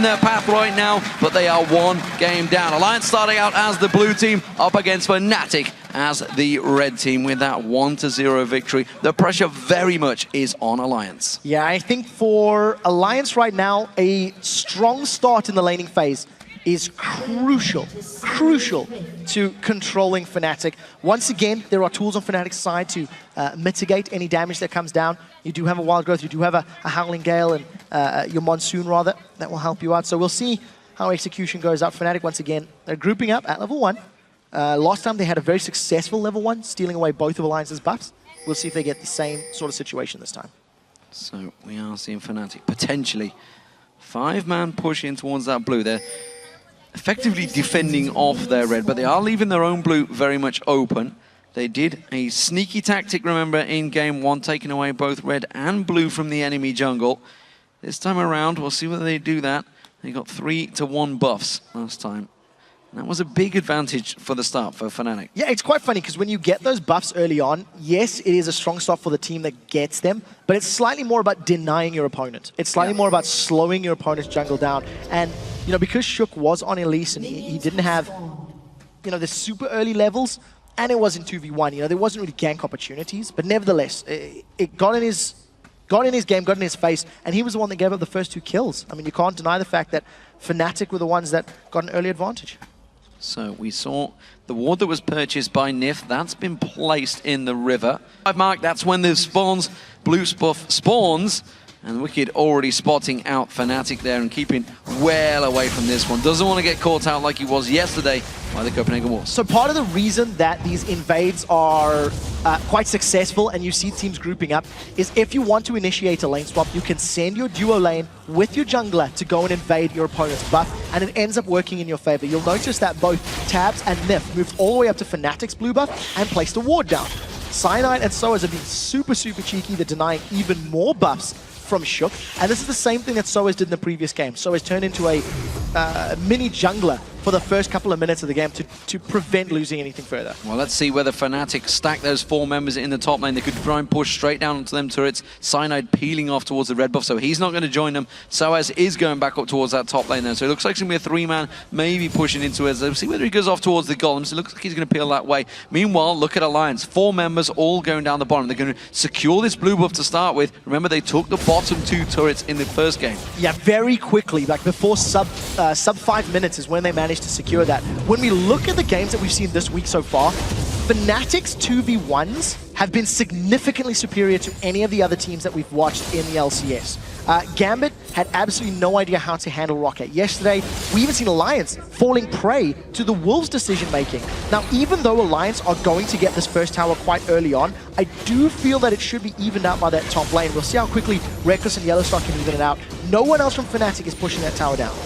their path right now, but they are one game down. Alliance starting out as the blue team, up against Fnatic as the red team with that 1-0 victory. The pressure very much is on Alliance. Yeah, I think for Alliance right now, a strong start in the laning phase is crucial to controlling Fnatic. Once again, there are tools on Fnatic's side to mitigate any damage that comes down. You do have a Wild Growth, you do have a Howling Gale and your Monsoon rather, that will help you out. So we'll see how execution goes up. Fnatic once again, they're grouping up at level 1. Last time they had a very successful level 1, stealing away both of Alliance's buffs. We'll see if they get the same sort of situation this time. So we are seeing Fnatic potentially 5-man push in towards that blue. They're effectively defending off their red, but they are leaving their own blue very much open. They did a sneaky tactic, remember, in game 1, taking away both red and blue from the enemy jungle. This time around, we'll see whether they do that. They got 3-1 buffs last time. And that was a big advantage for the start for Fnatic. Yeah, it's quite funny because when you get those buffs early on, yes, it is a strong start for the team that gets them, but it's slightly more about denying your opponent. It's slightly more about slowing your opponent's jungle down. And, you know, because Shook was on Elise and he didn't have, you know, the super early levels, and it wasn't 2v1, you know, there wasn't really gank opportunities, but nevertheless, it got in his game, got in his face, and he was the one that gave up the first 2 kills. I mean, you can't deny the fact that Fnatic were the ones that got an early advantage. So we saw the ward that was purchased by Nif, that's been placed in the river. Mark, that's when the spawns, blue buff spawns, and Wicked already spotting out Fnatic there and keeping well away from this one. Doesn't want to get caught out like he was yesterday by the Copenhagen Wars. So part of the reason that these invades are quite successful and you see teams grouping up is if you want to initiate a lane swap, you can send your duo lane with your jungler to go and invade your opponent's buff, and it ends up working in your favor. You'll notice that both Tabs and Nif moved all the way up to Fnatic's blue buff and placed a ward down. Cyanide and Soaz have been super cheeky. They're denying even more buffs from Shook, and this is the same thing that Soaz did in the previous game. Soaz turned into a mini jungler for the first couple of minutes of the game to prevent losing anything further. Well, let's see whether Fnatic stack those 4 members in the top lane. They could try and push straight down onto them turrets. Cyanide peeling off towards the red buff, so he's not going to join them. Soaz is going back up towards that top lane there, so it looks like it's going to be a 3-man, maybe pushing into it. Let's see whether he goes off towards the golems. It looks like he's going to peel that way. Meanwhile, look at Alliance. 4 members all going down the bottom. They're going to secure this blue buff to start with. Remember, they took the bottom 2 turrets in the first game. Yeah, very quickly, like before sub 5 minutes is when they managed to secure that. When we look at the games that we've seen this week so far, Fnatic's 2v1s have been significantly superior to any of the other teams that we've watched in the LCS. Gambit had absolutely no idea how to handle Rocket. Yesterday, we even seen Alliance falling prey to the Wolves' decision-making. Now, even though Alliance are going to get this first tower quite early on, I do feel that it should be evened out by that top lane. We'll see how quickly Reckless and Yellowstar can even it out. No one else from Fnatic is pushing that tower down.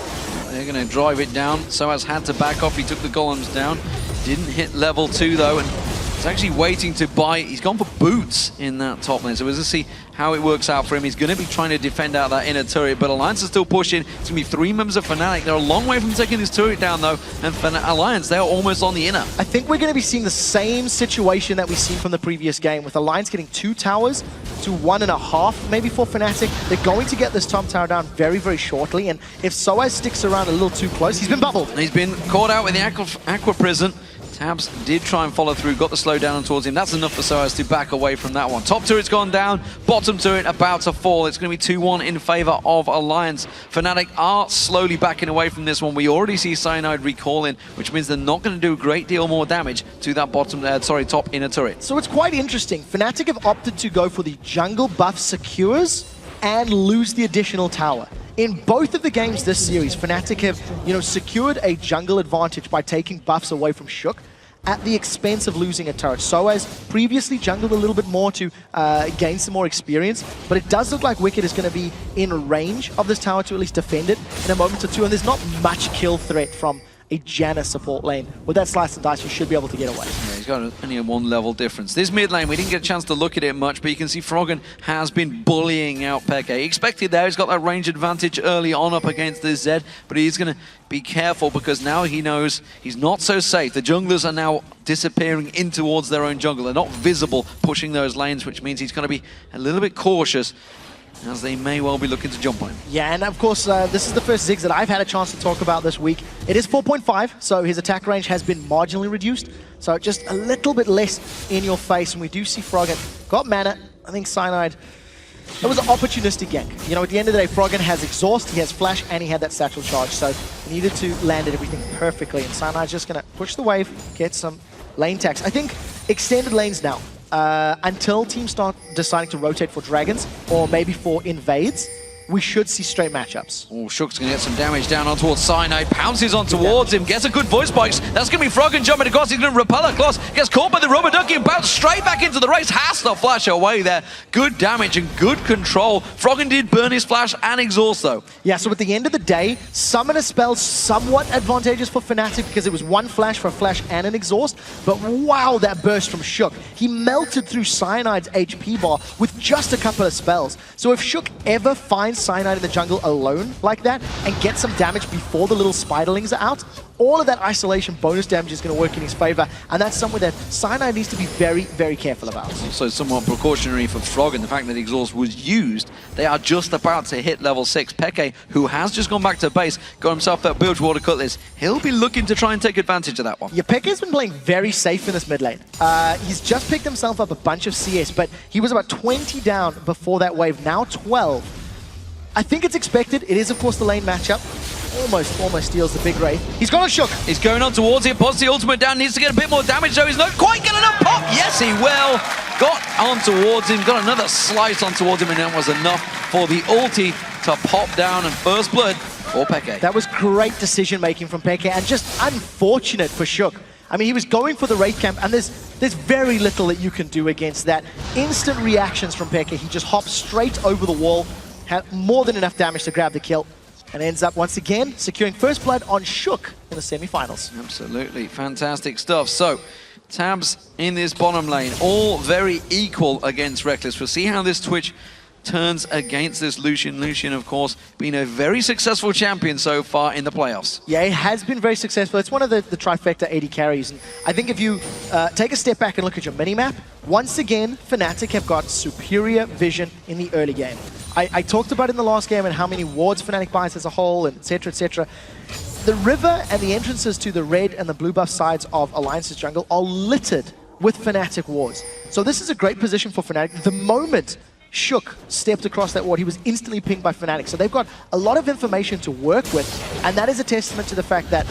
They're going to drive it down. Soaz had to back off. He took the golems down. Didn't hit level 2 though, and he's actually waiting to buy. He's gone for boots in that top lane, so we'll just see how it works out for him. He's going to be trying to defend out that inner turret, but Alliance is still pushing. It's going to be 3 members of Fnatic. They're a long way from taking this turret down though, and for Alliance, they're almost on the inner. I think we're going to be seeing the same situation that we've seen from the previous game, with Alliance getting 2 towers to 1.5 maybe for Fnatic. They're going to get this top tower down very shortly, and if Soaz sticks around a little too close, he's been bubbled. He's been caught out with the Aqua Prison. Tabs did try and follow through, got the slow down towards him. That's enough for Soaz to back away from that one. Top turret's gone down, bottom turret about to fall. It's going to be 2-1 in favor of Alliance. Fnatic are slowly backing away from this one. We already see Cyanide recalling, which means they're not going to do a great deal more damage to that top inner turret. So it's quite interesting. Fnatic have opted to go for the jungle buff secures and lose the additional tower. In both of the games this series, Fnatic have, you know, secured a jungle advantage by taking buffs away from Shook at the expense of losing a turret. Soaz previously jungled a little bit more to gain some more experience, but it does look like Wicked is going to be in range of this tower to at least defend it in a moment or two, and there's not much kill threat from a Janna support lane. With that slice and dice, you should be able to get away. Yeah, he's got only a 1 level difference. This mid lane, we didn't get a chance to look at it much, but you can see Froggen has been bullying out Peke. He expected there, he's got that range advantage early on up against this Zed, but he's going to be careful because now he knows he's not so safe. The junglers are now disappearing in towards their own jungle. They're not visible pushing those lanes, which means he's going to be a little bit cautious. as they may well be looking to jump on him. Yeah, and of course, this is the first Ziggs that I've had a chance to talk about this week. It is 4.5, so his attack range has been marginally reduced. So just a little bit less in your face. And we do see Froggen got mana. I think Cyanide, it was an opportunistic gank. You know, at the end of the day, Froggen has exhaust, he has flash, and he had that satchel charge. So he needed to land everything perfectly. And Cyanide's just going to push the wave, get some lane tax. I think extended lanes now. Until teams start deciding to rotate for dragons or maybe for invades, we should see straight matchups. Oh, Shook's going to get some damage down on towards Cyanide, pounces on towards him, gets a good voice spikes. That's going to be Froggen jumping across, he's going to repel across, gets caught by the rubber ducky and bounce straight back into the race, has to flash away there. Good damage and good control. Froggen did burn his flash and exhaust though. Yeah, so at the end of the day, summoner spells somewhat advantageous for Fnatic because it was one flash for a flash and an exhaust, but wow, that burst from Shook. He melted through Cyanide's HP bar with just a couple of spells. So if Shook ever finds Cyanide in the jungle alone like that and get some damage before the little spiderlings are out, all of that isolation bonus damage is going to work in his favor, and that's something that Cyanide needs to be very, very careful about. Also somewhat precautionary for Froggen, the fact that exhaust was used. They are just about to hit level 6. Peke, who has just gone back to base, got himself that Bilge Water Cutlass. He'll be looking to try and take advantage of that one. Yeah, Peke's been playing very safe in this mid lane. He's just picked himself up a bunch of CS, but he was about 20 down before that wave, now 12. I think it's expected. It is, of course, the lane matchup. Almost steals the big Wraith. He's got a Shook. He's going on towards it, pots the ultimate down, needs to get a bit more damage, though he's not quite getting enough pop. Yes, he will. Got on towards him, got another slice on towards him, and that was enough for the ulti to pop down, and first blood for Peke. That was great decision-making from Peke, and just unfortunate for Shook. I mean, he was going for the Wraith camp, and there's very little that you can do against that. Instant reactions from Peke. He just hopped straight over the wall, had more than enough damage to grab the kill, and ends up once again securing first blood on Shook in the semi-finals. Absolutely fantastic stuff. So tabs in this bottom lane, all very equal against Reckless. We'll see how this Twitch turns against this Lucian. Lucian, of course, being a very successful champion so far in the playoffs. Yeah, it has been very successful. It's one of the trifecta AD carries. And I think if you take a step back and look at your minimap, once again, Fnatic have got superior vision in the early game. I talked about in the last game and how many wards Fnatic buys as a whole, and etc, etc. The river and the entrances to the red and the blue buff sides of Alliance's jungle are littered with Fnatic wards. So this is a great position for Fnatic. The moment Shook stepped across that ward, he was instantly pinged by Fnatic. So they've got a lot of information to work with, and that is a testament to the fact that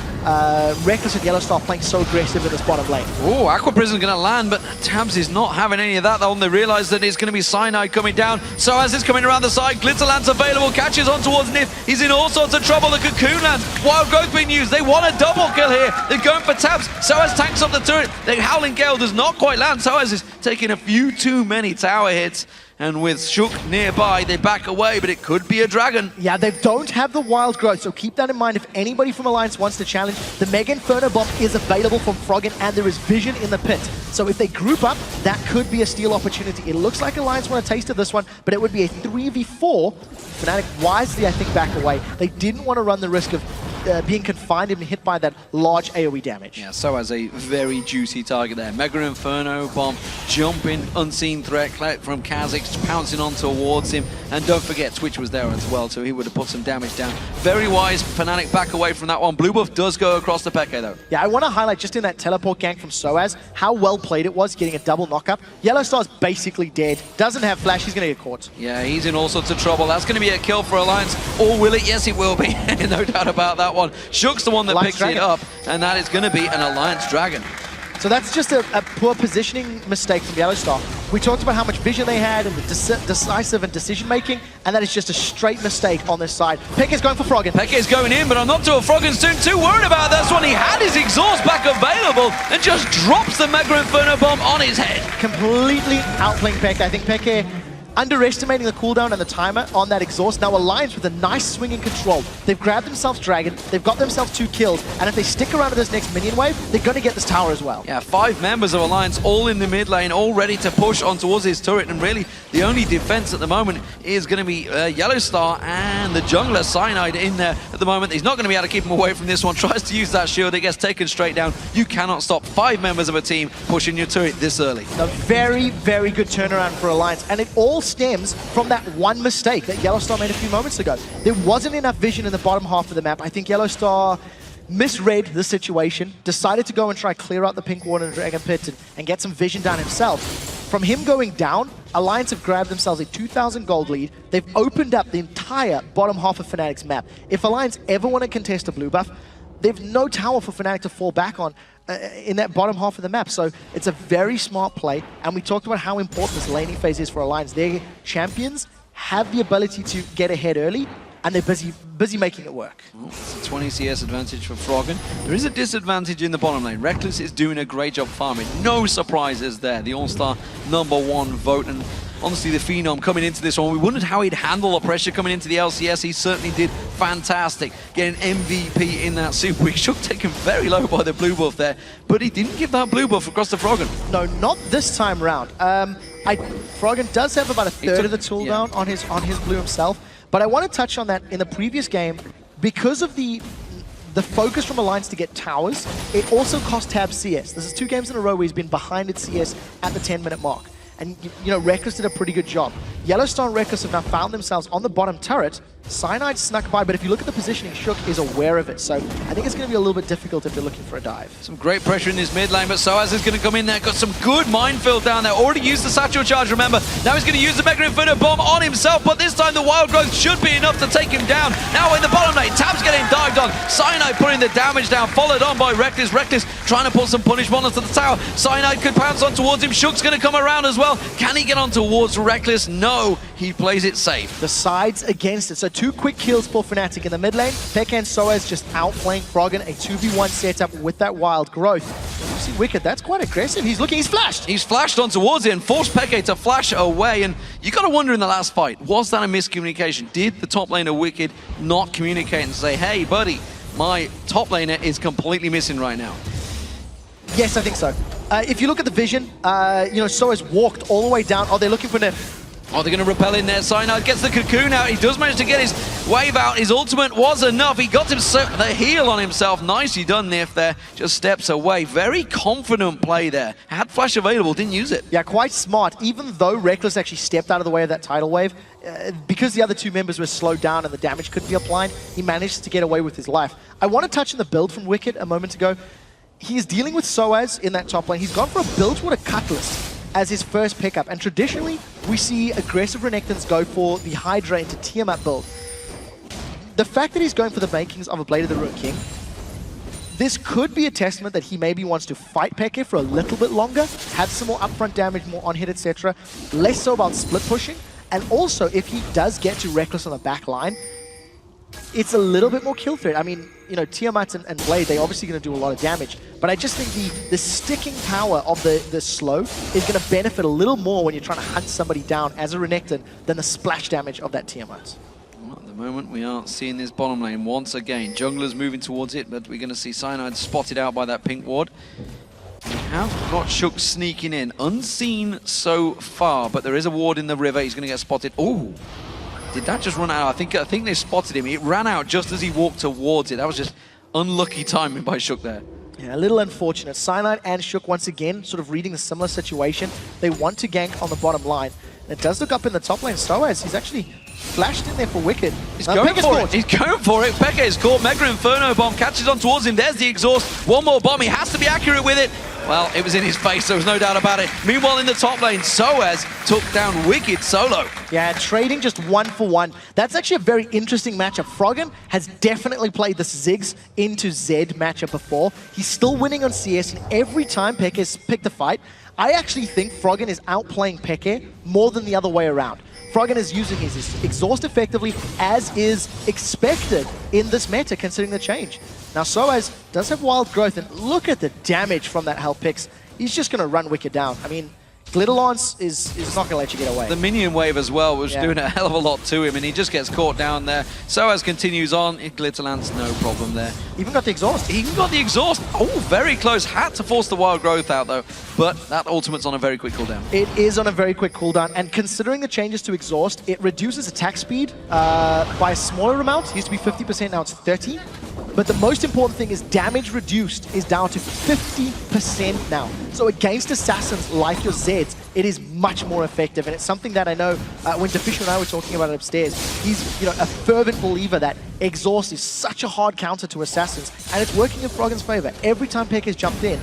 Reckless and Yellowstar are playing so aggressive in this bottom lane. Oh, Aqua Prison's going to land, but Tabs is not having any of that though, and they realise that it's going to be Cyanide coming down. So as it's coming around the side, Glitterland's available, catches on towards Nif. He's in all sorts of trouble. The Cocoon lands, Wild Growth being used. They want a double kill here. They're going for Tabs. Soaz tanks up the turret. The Howling Gale does not quite land. Soaz is taking a few too many tower hits. And with Shook nearby, they back away, but it could be a dragon. Yeah, they don't have the wild growth, so keep that in mind. If anybody from Alliance wants to challenge, the Mega Inferno Bomb is available from Froggen, and there is vision in the pit. So if they group up, that could be a steal opportunity. It looks like Alliance want a taste of this one, but it would be a 3v4. Fnatic wisely, I think, back away. They didn't want to run the risk of being confined and hit by that large AoE damage. Yeah, so as a very juicy target there. Mega Inferno Bomb, jumping, unseen threat from Kha'Zix, pouncing on towards him. And don't forget, Twitch was there as well, so he would have put some damage down. Very wise, Fnatic back away from that one. Blue buff does go across the Peke though. Yeah, I want to highlight just in that teleport gank from Soaz, how well played it was, getting a double knockup. Yellowstar's basically dead, doesn't have flash, he's going to get caught. Yeah, he's in all sorts of trouble. That's going to be a kill for Alliance. Or will it? Yes, it will be. No doubt about that one. Shook's the one that Alliance picks Dragon. it up, and that is going to be an Alliance Dragon. So that's just a poor positioning mistake from Yellowstar. We talked about how much vision they had and the decisive and decision-making, and that is just a straight mistake on this side. Peke's going for Froggen. Peke's going in, but I'm not sure Froggen's too worried about this one. He had his exhaust back available and just drops the Mega Inferno Bomb on his head. Completely outplaying Peke. I think Peke underestimating the cooldown and the timer on that exhaust. Now Alliance with a nice swing in control. They've grabbed themselves Dragon, they've got themselves 2 kills, and if they stick around to this next minion wave, they're going to get this tower as well. Yeah, 5 members of Alliance all in the mid lane, all ready to push on towards his turret, and really the only defense at the moment is going to be Yellowstar and the jungler Cyanide in there at the moment. He's not going to be able to keep him away from this one, tries to use that shield, it gets taken straight down. You cannot stop 5 members of a team pushing your turret this early. A very, very good turnaround for Alliance, and it all all stems from that one mistake that Yellowstar made a few moments ago. There wasn't enough vision in the bottom half of the map. I think Yellowstar misread the situation, decided to go and try clear out the pink ward and Dragon Pit and get some vision down himself. From him going down, Alliance have grabbed themselves a 2,000 gold lead. They've opened up the entire bottom half of Fnatic's map. If Alliance ever want to contest a blue buff, they've no tower for Fnatic to fall back on in that bottom half of the map. So it's a very smart play, and we talked about how important this laning phase is for Alliance. Their champions have the ability to get ahead early, and they're busy making it work. Well, it's a 20 CS advantage for Froggen. There is a disadvantage in the bottom lane. Reckless is doing a great job farming. No surprises there. The All-Star #1 vote, and honestly, the Phenom coming into this one, we wondered how he'd handle the pressure coming into the LCS. He certainly did fantastic, getting MVP in that Super Week. Shook taken very low by the blue buff there, but he didn't give that blue buff across to Froggen. No, not this time round. Froggen does have about a third of the tool down on his blue himself, but I want to touch on that in the previous game. Because of the focus from Alliance to get towers, it also cost Tab CS. This is 2 games in a row where he's been behind its CS at the 10-minute mark. And, you know, Reckless did a pretty good job. Yellowstar and Reckless have now found themselves on the bottom turret. Cyanide snuck by, but if you look at the positioning, Shook is aware of it. So I think it's going to be a little bit difficult if they're looking for a dive. Some great pressure in his mid lane, but Soaz is going to come in there. Got some good minefield down there. Already used the satchel charge, remember. Now he's going to use the Mega Inferno bomb on himself, but this time the wild growth should be enough to take him down. Now in the bottom lane, Tab's getting dived on. Cyanide putting the damage down, followed on by Reckless. Reckless trying to pull some punishment onto the tower. Cyanide could pounce on towards him. Shook's going to come around as well. Can he get on towards Reckless? No, he plays it safe. The sides against it. So 2 quick kills for Fnatic in the mid lane. Pekka and Soaz just outplaying Froggen. A 2v1 setup with that wild growth. You see Wicked, that's quite aggressive. He's flashed. He's flashed on towards it and forced Peke to flash away. And you got to wonder in the last fight, was that a miscommunication? Did the top laner Wicked not communicate and say, hey, buddy, my top laner is completely missing right now? Yes, I think so. If you look at the vision, you know, Soaz walked all the way down. Oh, they're looking for Nif. Oh, they're going to repel in there. Cyanide gets the cocoon out. He does manage to get his wave out. His ultimate was enough. He got the heal on himself. Nicely done, Nif there. Just steps away. Very confident play there. Had flash available, didn't use it. Yeah, quite smart. Even though Reckless actually stepped out of the way of that tidal wave, because the other 2 members were slowed down and the damage couldn't be applied, he managed to get away with his life. I want to touch on the build from Wicked a moment ago. He's dealing with Soaz in that top lane. He's gone for a Bilgewater Cutlass as his first pickup. And traditionally, we see aggressive Renekton's go for the Hydra into Tiamat build. The fact that he's going for the makings of a Blade of the Ruined King, this could be a testament that he maybe wants to fight Peke for a little bit longer, have some more upfront damage, more on-hit, etc. Less so about split pushing. And also, if he does get to Reckless on the back line, it's a little bit more kill threat. I mean, you know, Tiamat and Blade, they're obviously going to do a lot of damage, but I just think the sticking power of the slow is going to benefit a little more when you're trying to hunt somebody down as a Renekton than the splash damage of that Tiamat. Well, at the moment, we are seeing this bottom lane once again. Junglers moving towards it, but we're going to see Cyanide spotted out by that pink ward. We have got Shook sneaking in, unseen so far, but there is a ward in the river. He's going to get spotted. Ooh. Did that just run out? I think they spotted him. It ran out just as he walked towards it. That was just unlucky timing by Shook there. Yeah, a little unfortunate. Cyanide and Shook, once again, sort of reading a similar situation. They want to gank on the bottom line. And it does look up in the top lane. Soaz, he's actually flashed in there for Wicked. He's going for it. He's going for it. Peke is caught. Mega Inferno bomb catches on towards him. There's the exhaust. One more bomb. He has to be accurate with it. Well, it was in his face, there was no doubt about it. Meanwhile, in the top lane, Soaz took down Wicked solo. Yeah, trading just 1-for-1. That's actually a very interesting matchup. Froggen has definitely played this Ziggs into Zed matchup before. He's still winning on CS, and every time Peke has picked a fight, I actually think Froggen is outplaying Peke more than the other way around. Froggen is using his exhaust effectively, as is expected in this meta, considering the change. Now, Soaz does have wild growth, and look at the damage from that health picks. He's just going to run Wicked down. I mean, Glitterlance is not going to let you get away. The minion wave as well was doing a hell of a lot to him, and he just gets caught down there. Soaz continues on. Glitterlance, no problem there. Even got the exhaust. He even got the exhaust. Oh, very close. Had to force the wild growth out, though. But that ultimate's on a very quick cooldown. It is on a very quick cooldown, and considering the changes to exhaust, it reduces attack speed by a smaller amount. It used to be 50%, now it's 30%. But the most important thing is damage reduced is down to 50% now. So against assassins like your Zeds, it is much more effective. And it's something that I know when Deficio and I were talking about it upstairs, he's a fervent believer that Exhaust is such a hard counter to assassins. And it's working in Froggen's favor. Every time Pekka's jumped in,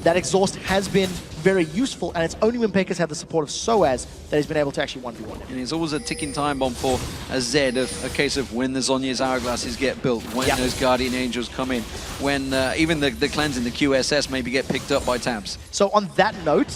that Exhaust has been very useful, and it's only when Pekka's had the support of Soaz that he's been able to actually 1v1 him. And it's always a ticking time bomb for a Zed, a case of when the Zhonya's hourglasses get built, when those Guardian Angels come in, when even the cleansing, the QSS maybe get picked up by tabs. So on that note,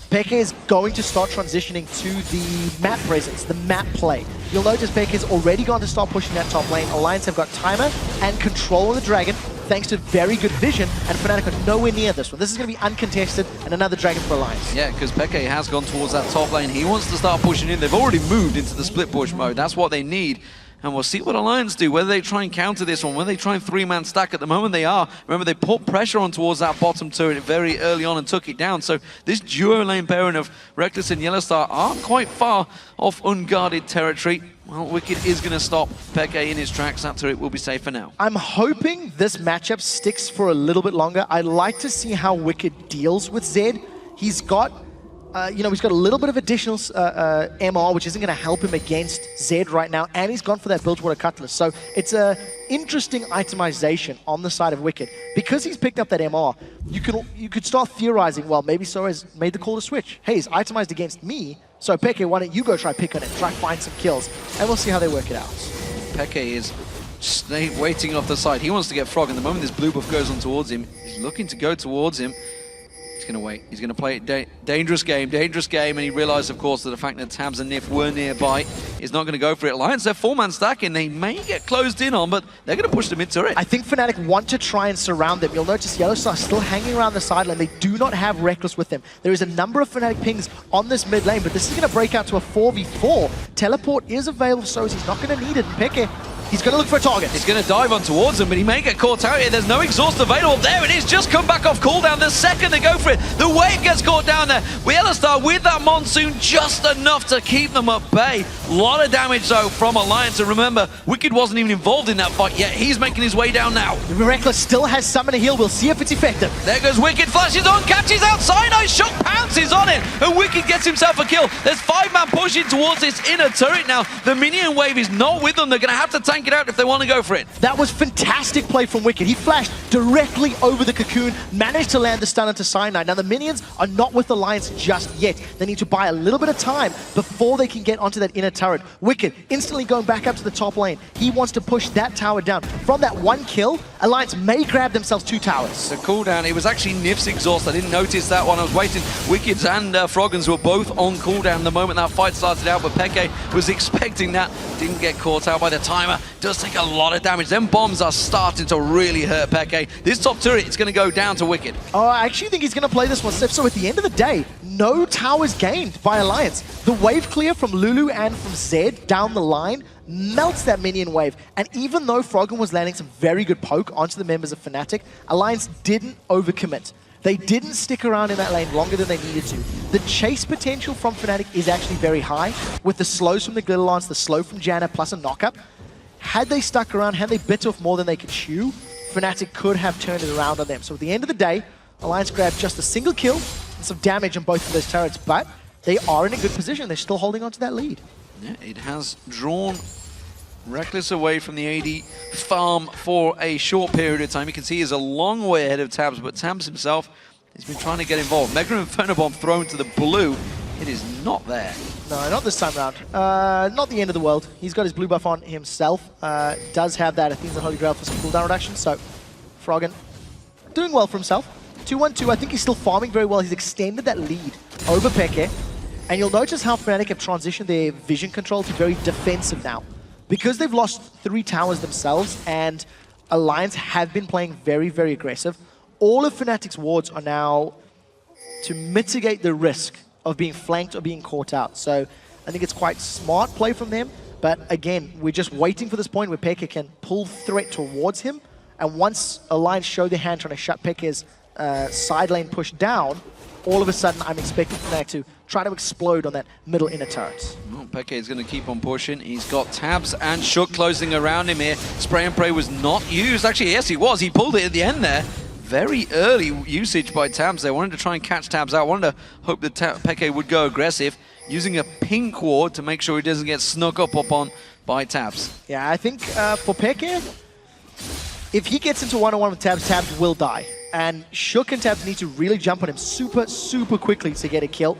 Pekka is going to start transitioning to the map presence, the map play. You'll notice Pekka's already gone to start pushing that top lane. Alliance have got timer and control of the dragon, thanks to very good vision, and Fnatic are nowhere near this one. This is going to be uncontested, and another dragon for Alliance. Yeah, because Pekka has gone towards that top lane. He wants to start pushing in. They've already moved into the split push mode. That's what they need. And we'll see what Alliance do, whether they try and counter this one, whether they try and three-man stack. At the moment they are. Remember, they put pressure on towards that bottom turret very early on and took it down. So this duo lane pairing of Reckless and Yellowstar aren't quite far off unguarded territory. Well, Wicked is going to stop Pekka in his tracks. That turret will be safe for now. I'm hoping this matchup sticks for a little bit longer. I'd like to see how Wicked deals with Zed. He's got he's got a little bit of additional MR, which isn't going to help him against Zed right now, and he's gone for that Bilgewater Cutlass. So it's a interesting itemization on the side of Wicked. Because he's picked up that MR, you could start theorizing, well, maybe Soaz made the call to switch. Hey, he's itemized against me, so Pekka, why don't you go try pick on it, try find some kills, and we'll see how they work it out. Pekka is just waiting off the side. He wants to get Frog, and the moment this blue buff goes on towards him, he's looking to go towards him. He's going to wait. He's going to play it dangerous game, and he realized, of course, that the fact that Tabs and Nif were nearby is not going to go for it. Alliance, they're four-man stacking. They may get closed in on, but they're going to push the mid-turret. I think Fnatic want to try and surround them. You'll notice Yellowstar still hanging around the sideline. They do not have Reckless with them. There is a number of Fnatic pings on this mid lane, but this is going to break out to a 4v4. Teleport is available, so he's not going to need it. And Pekka, he's going to look for a target. He's going to dive on towards him, but he may get caught out here. There's no exhaust available. There it is, just come back off cooldown the second they go for it. The wave gets caught down there. Yellowstar with that Monsoon, just enough to keep them at bay. A lot of damage, though, from Alliance. And remember, Wicked wasn't even involved in that fight yet. He's making his way down now. Reckless still has summon a heal. We'll see if it's effective. There goes Wicked, flashes on, catches outside. Nice shot, pounces on it, and Wicked gets himself a kill. There's five-man pushing towards this inner turret now. The minion wave is not with them. They're going to have to tank it out if they want to go for it. That was fantastic play from Wicked. He flashed directly over the cocoon, managed to land the stun into Cyanide. Now the minions are not with Alliance just yet. They need to buy a little bit of time before they can get onto that inner turret. Wicked instantly going back up to the top lane. He wants to push that tower down. From that one kill, Alliance may grab themselves 2 towers. The cooldown, it was actually Nif's exhaust. I didn't notice that one. I was waiting. Wicked's and Froggen's were both on cooldown the moment that fight started out, but Pekka was expecting that. Didn't get caught out by the timer. Does take a lot of damage. Them bombs are starting to really hurt Pekka. This top turret is going to go down to Wicked. Oh, I actually think he's going to play this one safe. So at the end of the day, no towers gained by Alliance. The wave clear from Lulu and from Zed down the line melts that minion wave. And even though Froggen was landing some very good poke onto the members of Fnatic, Alliance didn't overcommit. They didn't stick around in that lane longer than they needed to. The chase potential from Fnatic is actually very high, with the slows from the Glitter Lance, the slow from Janna, plus a knockup. Had they stuck around, had they bit off more than they could chew, Fnatic could have turned it around on them. So at the end of the day, Alliance grabbed just a single kill and some damage on both of those turrets, but they are in a good position. They're still holding on to that lead. Yeah, it has drawn Reckless away from the AD farm for a short period of time. You can see he's a long way ahead of Tabs, but Tabs himself has been trying to get involved. Mega Inferno Bomb thrown to the blue. It is not there. No, not this time round. Not the end of the world. He's got his blue buff on himself. Does have that Athena's Holy Grail for some cooldown reduction, so Froggen doing well for himself. 2-1-2, I think he's still farming very well. He's extended that lead over Pekka. And you'll notice how Fnatic have transitioned their vision control to very defensive now. Because they've lost 3 towers themselves and Alliance have been playing very, very aggressive, all of Fnatic's wards are now to mitigate the risk of being flanked or being caught out. So I think it's quite smart play from them. But again, we're just waiting for this point where Pekka can pull threat towards him. And once Alliance show their hand trying to shut Pekka's side lane push down, all of a sudden I'm expecting Fnatic to try to explode on that middle inner turret. Oh, Well, Peke is going to keep on pushing. He's got Tabs and Shook closing around him here. Spray and Pray was not used. Actually, yes, he was. He pulled it at the end there. Very early usage by Tabs. They wanted to try and catch Tabs out. Wanted to hope that Peke would go aggressive, using a pink ward to make sure he doesn't get snuck up on by Tabs. Yeah, I think for Peke, if he gets into one-on-one with Tabs, Tabs will die. And Shook and Tabs need to really jump on him super, super quickly to get a kill.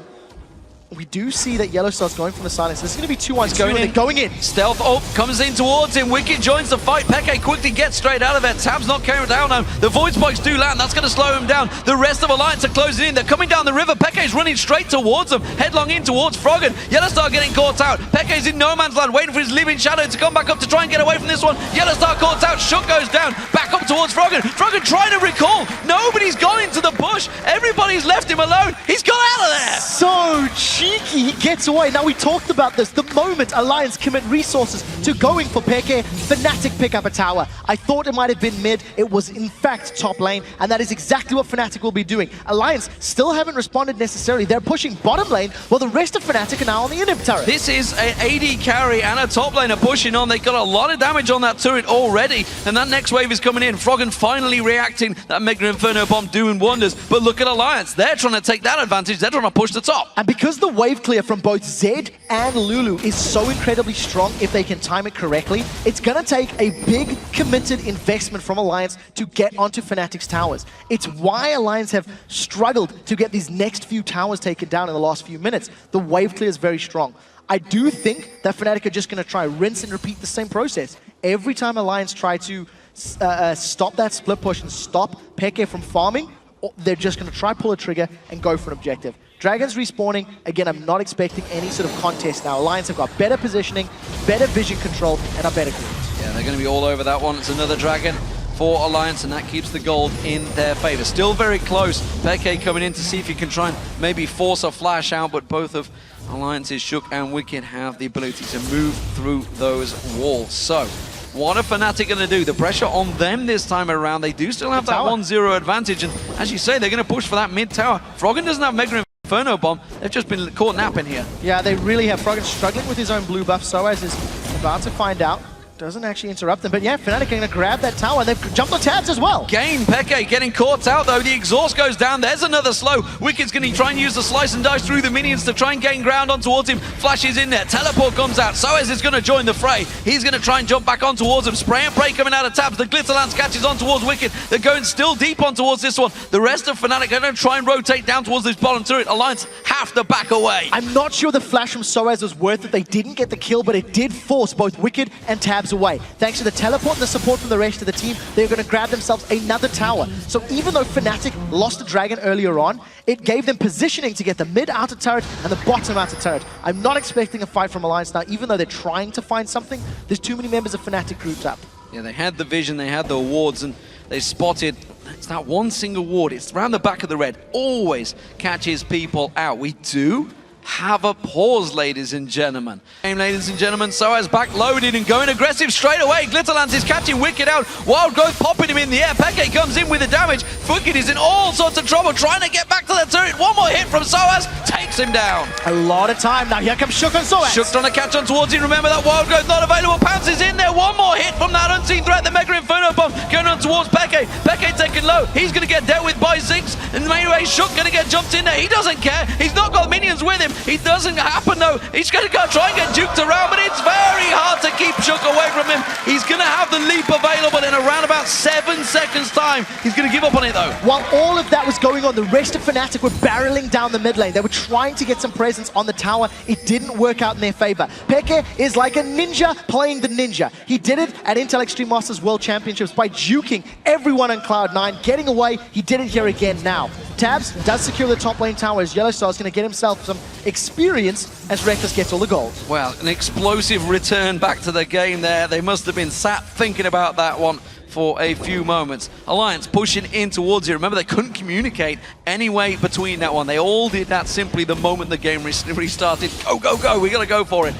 We do see that Yellowstar's going from the silence. This is going to be 2-1. Going in. Stealth comes in towards him. Wicked joins the fight. Peke quickly gets straight out of it. Tab's not carrying down on him. The Void Spikes do land. That's going to slow him down. The rest of Alliance are closing in. They're coming down the river. Peke's running straight towards them. Headlong in towards Froggen. Yellowstar getting caught out. Peke's in no man's land, waiting for his living shadow to come back up to try and get away from this one. Yellowstar caught out. Shook goes down. Back up towards Froggen. Froggen trying to recall. Nobody's gone into the bush. Everybody's left him alone. He's got out of there. So cheeky. He gets away. Now, we talked about this. The moment Alliance commit resources to going for Peke, Fnatic pick up a tower. I thought it might have been mid. It was, in fact, top lane, and that is exactly what Fnatic will be doing. Alliance still haven't responded necessarily. They're pushing bottom lane, while the rest of Fnatic are now on the inhib turret. This is an AD carry and a top laner pushing on. They got a lot of damage on that turret already, and that next wave is coming in. Froggen finally reacting. That Mega Inferno Bomb doing wonders, but look at Alliance. They're trying to take that advantage. They're trying to push the top. And because the wave clear from both Zed and Lulu is so incredibly strong, if they can time it correctly, it's going to take a big committed investment from Alliance to get onto Fnatic's towers. It's why Alliance have struggled to get these next few towers taken down in the last few minutes. The wave clear is very strong. I do think that Fnatic are just going to try rinse and repeat the same process. Every time Alliance try to stop that split push and stop Peke from farming, they're just going to try pull a trigger and go for an objective. Dragons respawning. Again, I'm not expecting any sort of contest now. Alliance have got better positioning, better vision control, and are better groups. Yeah, they're going to be all over that one. It's another Dragon for Alliance, and that keeps the gold in their favor. Still very close. Peke coming in to see if he can try and maybe force a flash out, but both of Alliance's Shook and Wicked have the ability to move through those walls. So, what are Fnatic going to do? The pressure on them this time around. They do still have that 1-0 advantage, and as you say, they're going to push for that mid tower. Froggen doesn't have Mega Inferno Bomb. They've just been caught napping here. Yeah, they really have. Froggen struggling with his own blue buff. Soaz is about to find out. Doesn't actually interrupt them, but yeah, Fnatic are going to grab that tower, and they've jumped on Tabs as well. Game, Peke getting caught out though. The exhaust goes down. There's another slow. Wicked's going to try and use the slice and dice through the minions to try and gain ground on towards him. Flashes in there. Teleport comes out. Soaz is going to join the fray. He's going to try and jump back on towards him. Spray and Pray coming out of Tabs. The Glitter Lance catches on towards Wicked. They're going still deep on towards this one. The rest of Fnatic are going to try and rotate down towards this bottom turret. Alliance have to back away. I'm not sure the flash from Soaz was worth it. They didn't get the kill, but it did force both Wicked and Tabs away. Thanks to the teleport and the support from the rest of the team, they're going to grab themselves another tower. So even though Fnatic lost a Dragon earlier on, it gave them positioning to get the mid outer turret and the bottom outer turret. I'm not expecting a fight from Alliance now, even though they're trying to find something. There's too many members of Fnatic grouped up. Yeah, they had the vision, they had the wards, and they spotted. It's that one single ward. It's around the back of the red. Always catches people out. We do have a pause, ladies and gentlemen. Game, ladies and gentlemen, Soaz back loaded and going aggressive straight away. Glitterlance is catching Wicked out. Wild Growth popping him in the air. Peke comes in with the damage. Wicked is in all sorts of trouble trying to get back to the turret. One more hit from Soaz takes him down. A lot of time. Now here comes Shook on Soaz. Shook trying to catch on towards him. Remember that Wild Growth not available. Pounces in there. One more hit from that unseen threat. The Mega Inferno Bomb going on towards Peke. Peke taken low. He's going to get dealt with by Zinx. And maybe Shook going to get jumped in there. He doesn't care. He's not got minions with him. He doesn't happen though. He's going to go try and get juked around, but it's very hard to keep Shook away from him. He's going to have the leap available in around about 7 seconds time. He's going to give up on it though. While all of that was going on, the rest of Fnatic were barreling down the mid lane. They were trying to get some presence on the tower. It didn't work out in their favor. Peke is like a ninja playing the ninja. He did it at Intel Extreme Masters World Championships by juking everyone on Cloud9, getting away. He did it here again now. Tabs does secure the top lane tower as Yellowstar is going to get himself some experience as Reckless gets all the gold. Well, an explosive return back to the game there. They must have been sat thinking about that one for a few moments. Alliance pushing in towards it. Remember, they couldn't communicate anyway between that one. They all did that simply the moment the game restarted. Go, go, go. We got to go for it.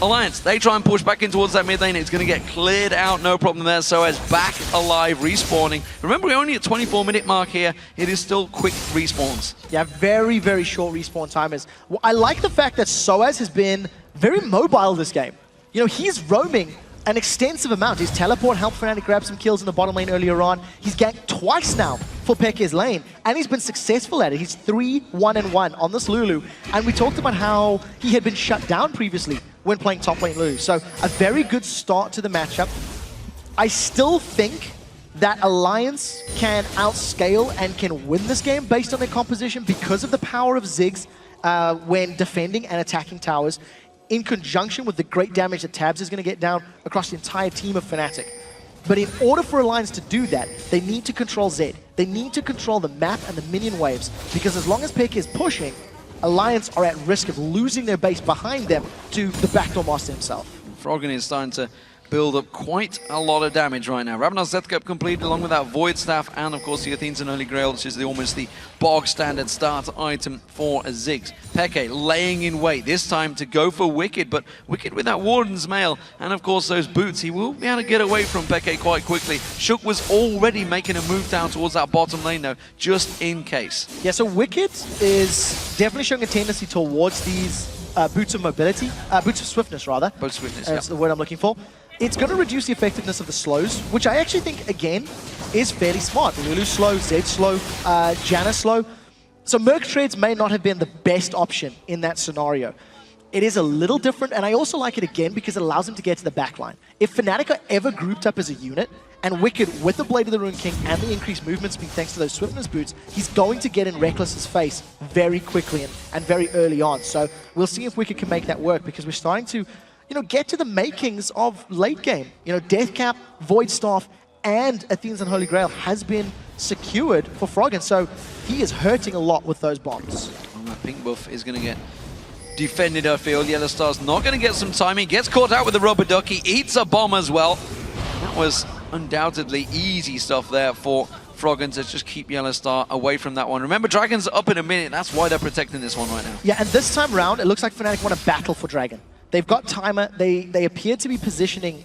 Alliance, they try and push back in towards that mid lane. It's going to get cleared out, no problem there. So as back alive, respawning. Remember, we're only at 24-minute mark here. It is still quick respawns. Yeah, very, very short respawn timers. Well, I like the fact that Soaz has been very mobile this game. You know, he's roaming an extensive amount. His teleport helped Fnatic grab some kills in the bottom lane earlier on. He's ganked twice now for Peke's lane, and he's been successful at it. He's 3-1-1 on this Lulu, and we talked about how he had been shut down previously when playing top lane Lulu. So a very good start to the matchup. I still think that Alliance can outscale and can win this game based on their composition because of the power of Ziggs when defending and attacking towers, in conjunction with the great damage that Tabs is going to get down across the entire team of Fnatic. But in order for Alliance to do that, they need to control Zed. They need to control the map and the minion waves, because as long as Peke is pushing, Alliance are at risk of losing their base behind them to the backdoor master himself. Froggen is starting to build up quite a lot of damage right now. Rabadon's Death Cup completed along with that Void Staff and of course the Athene's and Holy Grail, which is almost the bog standard start item for Ziggs. Peke laying in wait, this time to go for Wicked, but Wicked with that Warden's Mail and of course those boots, he will be able to get away from Peke quite quickly. Shook was already making a move down towards that bottom lane though, just in case. Yeah, so Wicked is definitely showing a tendency towards these boots of mobility, boots of swiftness rather. Boots of swiftness, That's the word I'm looking for. It's going to reduce the effectiveness of the slows, which I actually think, again, is fairly smart. Lulu slow, Zed slow, Janna slow. So Merc Treads may not have been the best option in that scenario. It is a little different, and I also like it again because it allows him to get to the backline. If Fnatic are ever grouped up as a unit, and Wicked with the Blade of the Rune King and the increased movement speed thanks to those swiftness boots, he's going to get in Reckless's face very quickly and very early on. So we'll see if Wicked can make that work, because we're starting to get to the makings of late game. Death Cap, Void Staff, and Athene's and Holy Grail has been secured for Froggen, so he is hurting a lot with those bombs. Well, that pink buff is going to get defended, I feel. Yellow Star's not going to get some time. He gets caught out with the rubber duck. He eats a bomb as well. That was undoubtedly easy stuff there for Froggen to just keep Yellow Star away from that one. Remember, Dragon's up in a minute. That's why they're protecting this one right now. Yeah, and this time around, it looks like Fnatic want to battle for Dragon. They've got timer. They appear to be positioning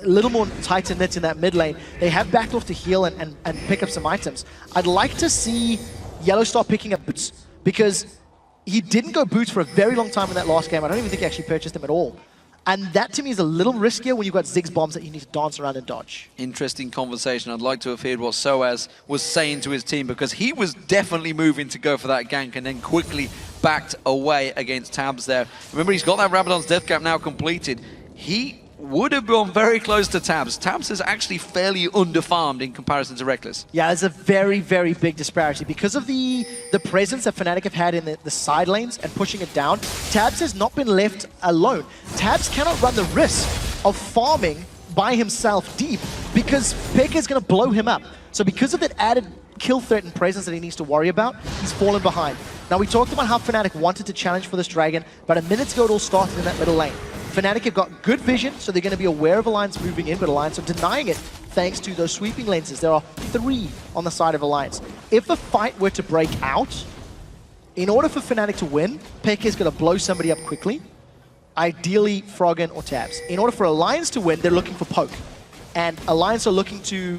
a little more tighter knit in that mid lane. They have backed off to heal and pick up some items. I'd like to see Yellow Star picking up boots, because he didn't go boots for a very long time in that last game. I don't even think he actually purchased them at all. And that to me is a little riskier when you've got Ziggs bombs that you need to dance around and dodge. Interesting conversation. I'd like to have heard what Soaz was saying to his team, because he was definitely moving to go for that gank and then quickly backed away against Tabs there. Remember, he's got that Rabadon's Death Cap now completed. He would have gone very close to Tabs. Tabs is actually fairly underfarmed in comparison to Reckless. Yeah, there's a very, very big disparity. Because of the presence that Fnatic have had in the side lanes and pushing it down, Tabs has not been left alone. Tabs cannot run the risk of farming by himself deep, because Peke is going to blow him up. So because of that added kill threat and presence that he needs to worry about, he's fallen behind. Now, we talked about how Fnatic wanted to challenge for this Dragon, but a minute ago it all started in that middle lane. Fnatic have got good vision, so they're going to be aware of Alliance moving in, but Alliance are denying it thanks to those sweeping lenses. There are 3 on the side of Alliance. If a fight were to break out, in order for Fnatic to win, Peke is going to blow somebody up quickly, ideally Froggen or Tabs. In order for Alliance to win, they're looking for poke. And Alliance are looking to,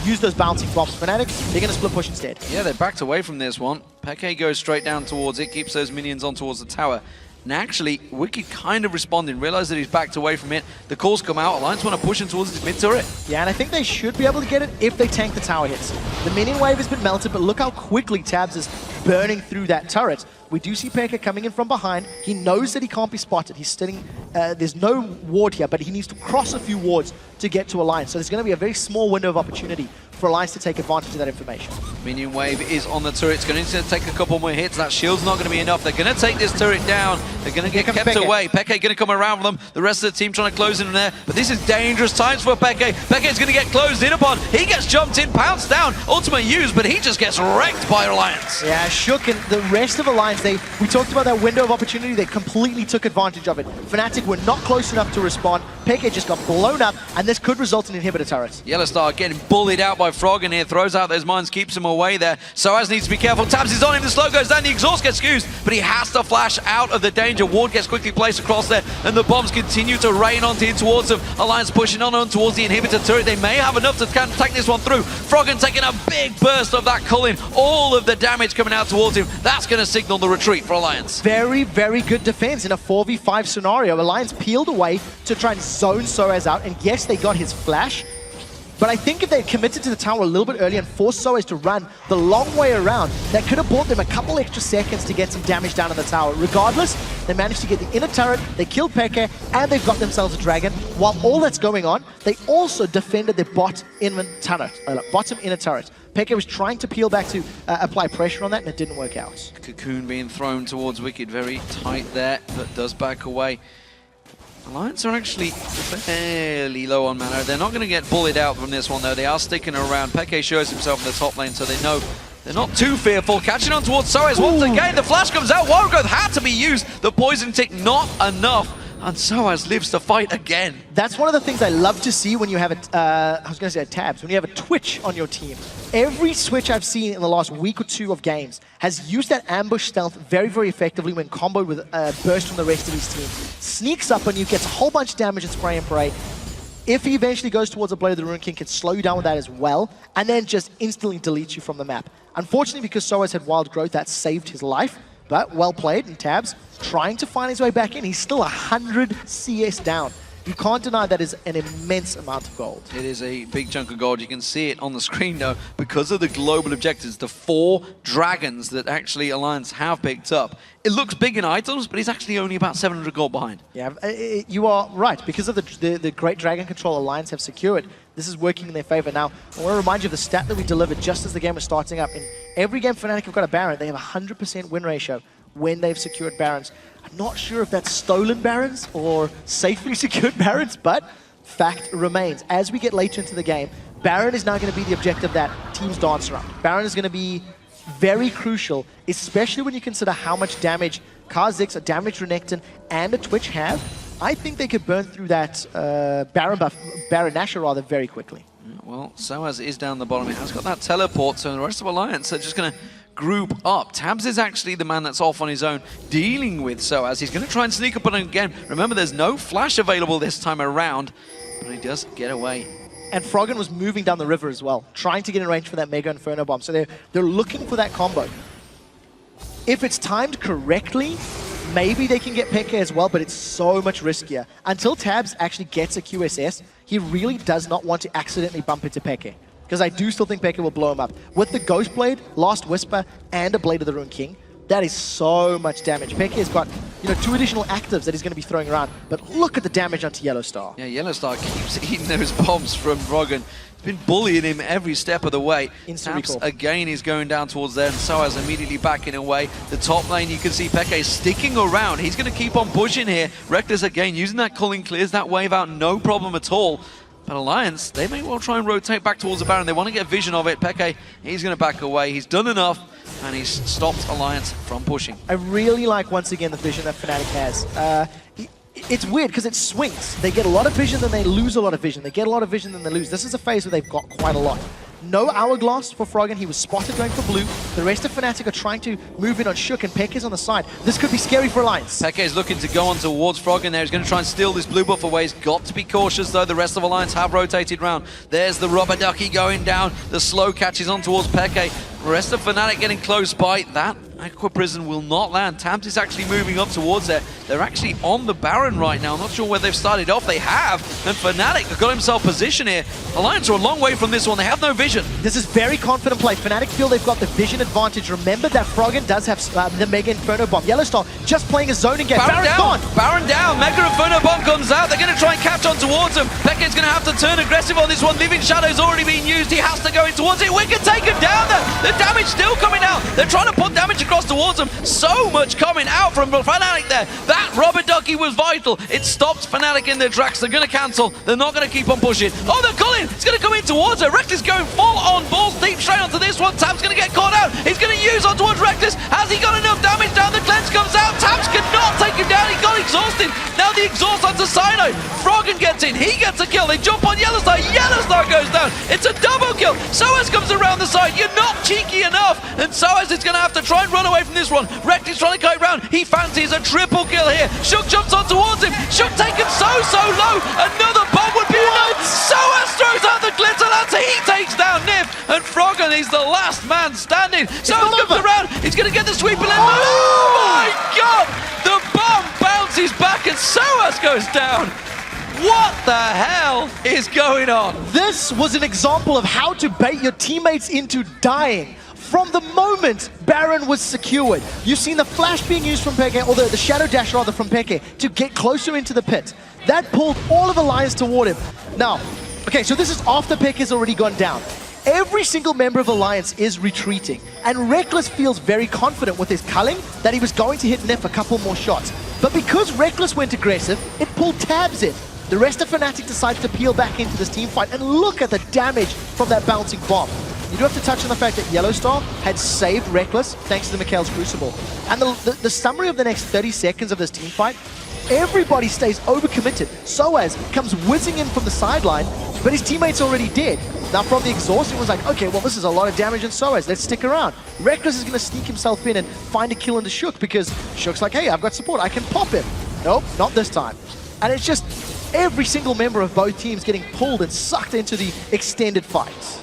use those bouncing bombs. Fnatic, they're going to split push instead. Yeah, they backed away from this one. Peke goes straight down towards it, keeps those minions on towards the tower. And actually, Wicked kind of responding, realized that he's backed away from it. The calls come out, Alliance want to push him towards his mid-turret. Yeah, and I think they should be able to get it if they tank the tower hits. The minion wave has been melted, but look how quickly Tabs is burning through that turret. We do see Peke coming in from behind. He knows that he can't be spotted. He's sitting, there's no ward here, but he needs to cross a few wards to get to Alliance. So there's going to be a very small window of opportunity for Alliance to take advantage of that information. Minion wave is on the turret. It's going to need to take a couple more hits. That shield's not going to be enough. They're going to take this turret down. They're going to get kept away. Peke going to come around with them. The rest of the team trying to close in there. But this is dangerous times for Peke. Peke's going to get closed in upon. He gets jumped in, pounced down. Ultimate used, but he just gets wrecked by Alliance. Yeah, Shook and the rest of Alliance, we talked about that window of opportunity. They completely took advantage of it. Fnatic were not close enough to respond. Peke just got blown up, and this could result in inhibitor turrets. Yellowstar getting bullied out by Froggen here, throws out those mines, keeps him away there. Soaz needs to be careful. Tabs is on him, the slow goes down, the exhaust gets used, but he has to flash out of the danger. Ward gets quickly placed across there, and the bombs continue to rain onto in towards them. Alliance pushing on towards the inhibitor turret. They may have enough to take this one through. Froggen taking a big burst of that culling. All of the damage coming out towards him. That's going to signal the retreat for Alliance. Very, very good defense in a 4v5 scenario. Alliance peeled away to try and zone Soaz out, and yes, they got his flash. But I think if they committed to the tower a little bit earlier and forced Soaz to run the long way around, that could have bought them a couple extra seconds to get some damage down on the tower. Regardless, they managed to get the inner turret, they killed Peke, and they've got themselves a dragon. While all that's going on, they also defended their bottom inner turret. Peke was trying to peel back to apply pressure on that, and it didn't work out. Cocoon being thrown towards Wicked, very tight there, but does back away. Alliance are actually fairly low on mana. They're not going to get bullied out from this one, though. They are sticking around. Peke shows himself in the top lane, so they know they're not too fearful. Catching on towards Soaz once again. The flash comes out. Wargrowth had to be used. The poison tick not enough. And Soaz lives to fight again. That's one of the things I love to see when you have tabs, when you have a Twitch on your team. Every Switch I've seen in the last week or two of games has used that ambush stealth very, very effectively when comboed with a burst from the rest of his team. Sneaks up on you, gets a whole bunch of damage and spray and pray. If he eventually goes towards a Blade of the Ruined King, can slow you down with that as well, and then just instantly deletes you from the map. Unfortunately, because Soaz had wild growth, that saved his life. But well played, and Tabs trying to find his way back in. He's still 100 CS down. You can't deny that is an immense amount of gold. It is a big chunk of gold. You can see it on the screen, though, because of the global objectives, the 4 dragons that actually Alliance have picked up. It looks big in items, but he's actually only about 700 gold behind. Yeah, you are right. Because of the great dragon control Alliance have secured, this is working in their favor. Now, I want to remind you of the stat that we delivered just as the game was starting up. In every game Fnatic have got a Baron, they have a 100% win ratio when they've secured Barons. I'm not sure if that's stolen Barons or safely secured Barons, but fact remains. As we get later into the game, Baron is now going to be the objective that teams dance around. Baron is going to be very crucial, especially when you consider how much damage Kha'Zix, a damaged Renekton, and a Twitch have. I think they could burn through that Baron Nashor rather very quickly. Well, Soaz is down the bottom. He has got that teleport, so the rest of Alliance are just going to group up. Tabs is actually the man that's off on his own, dealing with Soaz. He's going to try and sneak up on him again. Remember, there's no flash available this time around, but he does get away. And Froggen was moving down the river as well, trying to get in range for that Mega Inferno Bomb. So they're looking for that combo. If it's timed correctly, maybe they can get Peke as well, but it's so much riskier. Until Tabs actually gets a QSS, he really does not want to accidentally bump into Peke, because I do still think Peke will blow him up. With the Ghost Blade, Last Whisper, and a Blade of the Ruined King, that is so much damage. Peke has got 2 additional actives that he's going to be throwing around, but look at the damage onto Yellowstar. Yeah, Yellowstar keeps eating those bombs from Froggen. Been bullying him every step of the way. Tabs again is going down towards there, and Soaz immediately backing away. The top lane, you can see Peke sticking around. He's going to keep on pushing here. Reckless again, using that culling, clears that wave out, no problem at all. But Alliance, they may well try and rotate back towards the Baron. They want to get vision of it. Peke, he's going to back away. He's done enough, and he's stopped Alliance from pushing. I really like, once again, the vision that Fnatic has. It's weird because it swings. They get a lot of vision, then they lose a lot of vision. They get a lot of vision, then they lose. This is a phase where they've got quite a lot. No Hourglass for Froggen. He was spotted going for blue. The rest of Fnatic are trying to move in on Shook, and Peke is on the side. This could be scary for Alliance. Peke is looking to go on towards Froggen there. He's going to try and steal this blue buff away. He's got to be cautious, though. The rest of Alliance have rotated round. There's the rubber ducky going down. The slow catches on towards Peke. The rest of Fnatic getting close by. That Aqua Prison will not land. Tabs is actually moving up towards there. They're actually on the Baron right now. I'm not sure where they've started off. They have. And Fnatic have got himself position here. Alliance are a long way from this one. They have no vision. This is very confident play. Fnatic feel they've got the vision advantage. Remember that Froggen does have the Mega Inferno Bomb. Yellowstar just playing a zoning game. Baron down. Gone. Baron down. Mega Inferno Bomb comes out. They're going to try and catch on towards him. Peke's going to have to turn aggressive on this one. Living Shadow's already being used. He has to go in towards it. Wicked take him down there. The damage still coming out. They're trying to put damage across towards him. So much coming out from Fnatic there. That rubber ducky was vital. It stopped Fnatic in their tracks. They're going to cancel. They're not going to keep on pushing. Oh, they're calling. It's going to come in towards her. Reckless going full on balls deep straight onto this one. Tab's going to get caught out. He's going to use on towards Reckless. Has he got enough damage down? The cleanse comes out. Tabs cannot take him down. He got exhausted. Now the the exhaust onto Sino. Froggen gets in, he gets a kill. They jump on Yellowstar, Yellowstar goes down. It's a double kill. Soaz comes around the side. You're not cheeky enough. And Soaz is going to have to try and run away from this one. Recti's trying to kite round. He fancies a triple kill here. Shook jumps on towards him. Shook taken so low. Another bomb would be enough. Soaz throws out the glitter lance. He takes down Nif. And Froggen is the last man standing. Soaz comes around. He's going to get the sweeper. Oh my God! The bomb bounces back and Soaz goes down. What the hell is going on? This was an example of how to bait your teammates into dying. From the moment Baron was secured, you've seen the flash being used from Peke, or the shadow dash rather from Peke, to get closer into the pit. That pulled all of Alliance toward him. Now, okay, so this is after Peke's already gone down. Every single member of Alliance is retreating, and Reckless feels very confident with his culling that he was going to hit Nif a couple more shots. But because Reckless went aggressive, it pulled tabs in. The rest of Fnatic decided to peel back into this team fight, and look at the damage from that bouncing bomb. You do have to touch on the fact that Yellowstar had saved Reckless thanks to the Mikhail's Crucible. And the summary of the next 30 seconds of this team fight, everybody stays overcommitted. Soaz comes whizzing in from the sideline, but his teammate's already dead. Now from the exhaust, it was like, okay, well this is a lot of damage in Soaz, let's stick around. Reckless is going to sneak himself in and find a kill into Shook, because Shook's like, hey, I've got support, I can pop him. Nope, not this time. And it's just every single member of both teams getting pulled and sucked into the extended fight.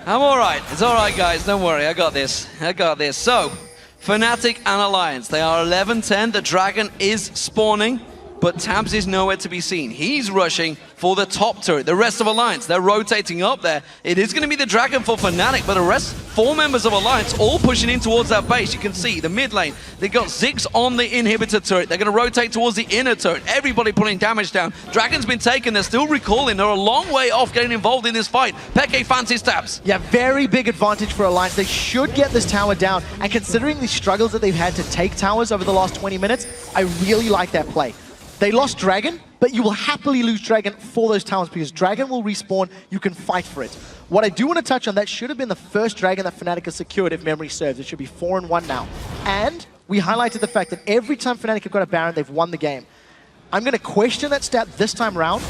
I'm alright. It's alright, guys. Don't worry. I got this. I got this. So, Fnatic and Alliance. They are 11-10. The Dragon is spawning, but Tabs is nowhere to be seen. He's rushing for the top turret. The rest of Alliance, they're rotating up there. It is going to be the Dragon for Fnatic, but the rest, 4 members of Alliance, all pushing in towards that base. You can see the mid lane. They got Ziggs on the inhibitor turret. They're going to rotate towards the inner turret. Everybody putting damage down. Dragon's been taken. They're still recalling. They're a long way off getting involved in this fight. Peke fancies Tabs. Yeah, very big advantage for Alliance. They should get this tower down. And considering the struggles that they've had to take towers over the last 20 minutes, I really like that play. They lost Dragon, but you will happily lose Dragon for those towers because Dragon will respawn, you can fight for it. What I do want to touch on, that should have been the first Dragon that Fnatic has secured if memory serves. It should be 4-1 now. And we highlighted the fact that every time Fnatic have got a Baron, they've won the game. I'm going to question that stat this time around